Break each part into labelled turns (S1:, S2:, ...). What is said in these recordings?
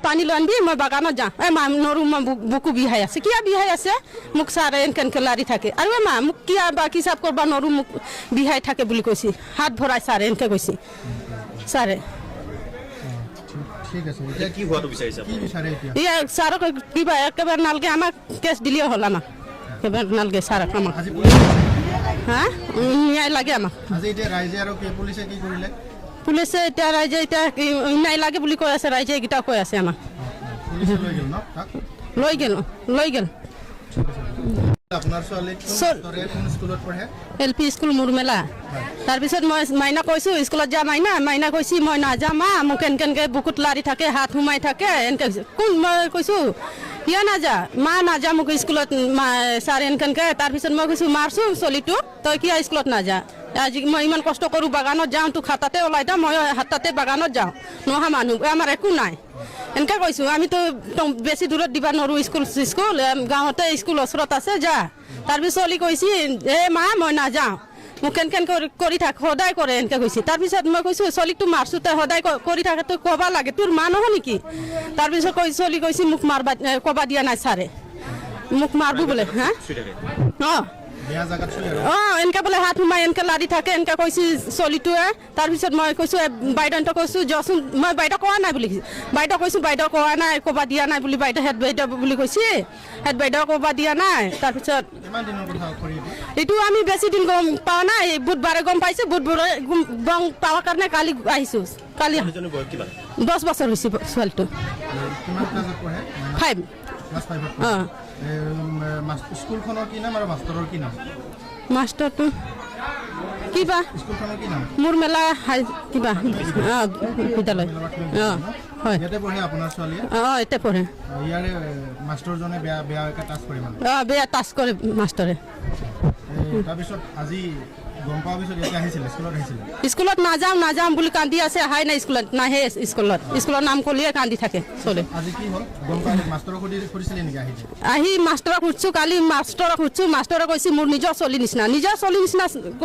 S1: পানী লৈ আনবি মই বাগানত যাওঁ মা নৰো মই বুকু বিহাই আছে কিয় বিহাই আছে মোক ছাৰে এনেকৈ লাৰি থাকে আৰু মা মোক কিয় বা হিচাপ কৰিব নৰো মোক বিহাই থাকে বুলি কৈছে হাত ভৰাই ছাৰে এনেকৈ কৈছে ছাৰে
S2: ঠিক আছে এতিয়া কি হোৱাটো বিচাৰিছে কি বিচাৰে এতিয়া
S1: ছাৰক কিবা একেবাৰে নালগে আমাক কেছ দিলেও হ'ল আমাক একেবাৰে নালগে ছাৰক আমাক হা ন্যায় লাগে আমাক
S2: আজি এতিয়া ৰাইজে আৰু কি পুলিচে কি কৰিলে
S1: পুলিচে এতিয়া ৰাইজে এতিয়া ন্যায় লাগে বুলি কৈ আছে ৰাইজে এইকেইটা কৈ আছে আমাক
S2: পুলিচে লৈ গ'ল ন
S1: লৈ গ'ল
S2: আপোনাৰ ছোৱালী কোন স্কুলত পঢ়ে
S1: এলপি স্কুল মুৰমেলা তাৰপিছত মই মাইনা কৈছোঁ স্কুলত যা মাইনা কৈছে মই নাযাওঁ মা মোক এনেকৈ বুকুত লাৰি থাকে হাত সোমাই থাকে এনেকৈ কোন মই কৈছোঁ কিয় নাযা মা নাযা মোক স্কুলত ছাৰ এনেকৈ তাৰপিছত মই কৈছোঁ মাৰছোঁ চলিটো তই কিয় স্কুলত নাযা আজি মই ইমান কষ্ট কৰোঁ বাগানত যাওঁ তোক হাততে ওলাই যাওঁ মই হাততে বাগানত যাওঁ নহা মানুহ আমাৰ একো নাই এনেকৈ কৈছোঁ আমিতো বেছি দূৰত দিব নোৱাৰোঁ স্কুল গাঁৱতে স্কুল ওচৰত আছে যা তাৰপিছত চলি কৈছে মা মই নাযাওঁ মোক কেনেকৈ কৰি থাক সদায় কৰে এনেকৈ কৈছে তাৰপিছত মই কৈছোঁ চলিকটো মাৰছোঁ তই সদায় কৰি থাকে তই ক'ব লাগে তোৰ মা নহয় নেকি তাৰপিছত চলি কৈছে মোক মাৰবা ক'ব দিয়া নাই ছাৰে মোক মাৰব বোলে হা এনেকৈ বোলে হাত সোমাই এনেকৈ লাৰি থাকে এনেকৈ কৈছে চলিটোৱে তাৰপিছত মই কৈছোঁ বাইদেউহঁতক কৈছোঁ যচোন মই বাইদেউ কোৱা নাই বুলি বাইদেউ কৈছোঁ বাইদেউ কোৱা নাই ক'ব দিয়া নাই বুলি বাইদেউ হেড বাইদেউ বুলি কৈছে হেড বাইদেউ ক'ব দিয়া নাই তাৰপিছত এইটো আমি বেছি দিন গম পোৱা নাই বুধবাৰে গম পাইছোঁ বুধবাৰে গম পোৱাৰ কাৰণে কালি আহিছোঁ কালি 10 বছৰ হৈছে ছোৱালীটো 5
S2: স্কুলখনৰ কি নাম আৰু মাষ্টৰৰ কি নাম
S1: মাষ্টৰটো কিবা
S2: স্কুলখনৰ কি নাম
S1: মুৰমেলা কিবা বিদ্যালয় হয়
S2: ইয়াতে পঢ়ে আপোনাৰ ছোৱালীয়ে
S1: ইয়াতে পঢ়ে
S2: ইয়াৰে মাষ্টৰজনে বেয়াকৈ টাচ কৰে মানে
S1: বেয়া টাচ কৰে মাষ্টৰে
S2: তাৰপিছত আজি গম পোৱাৰ পিছত ইয়াতে আহিছিলে
S1: স্কুলত নাযাওঁ বুলি কান্দি আছে অহাই নাই স্কুলত নাহে স্কুলৰ নাম ক'লিয়ে কান্দি থাকে চলে
S2: আজি কি হ'ল গম পাই মাষ্টৰক সুধিছিলে নেকি
S1: আহি মাষ্টৰক সুধিছোঁ কালি মাষ্টৰে কৈছে মোৰ নিজৰ চলি নিচিনা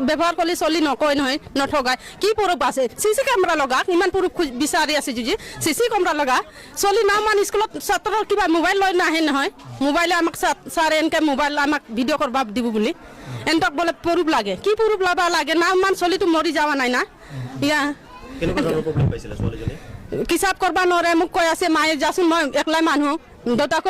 S1: ব্যৱহাৰ কৰিলে চলি নকয় নহয় নঠগায় কি পুৰুষ আছে চিচি কেমেৰা লগা ইমান পুৰুষ বিচাৰি আছে যদি চিচি কেমেৰা লগা চলি নাম মান স্কুলত ছাত্ৰৰ কিবা মোবাইল লৈ নাহে নহয় মোবাইলে আমাক ছাৰে এনেকৈ মোবাইল আমাক ভিডিঅ' কৰিব দিব বুলি এন্তক বোলে পুৰুষ লাগে কি পুৰুষ ল'ব লাগে নাম মান চলিটো মৰি যোৱা নাই না হিচাপ কৰিব নোৱাৰে মোক কৈ আছে মায়ে যাচোন মই একলাই মানুহ দেউতাক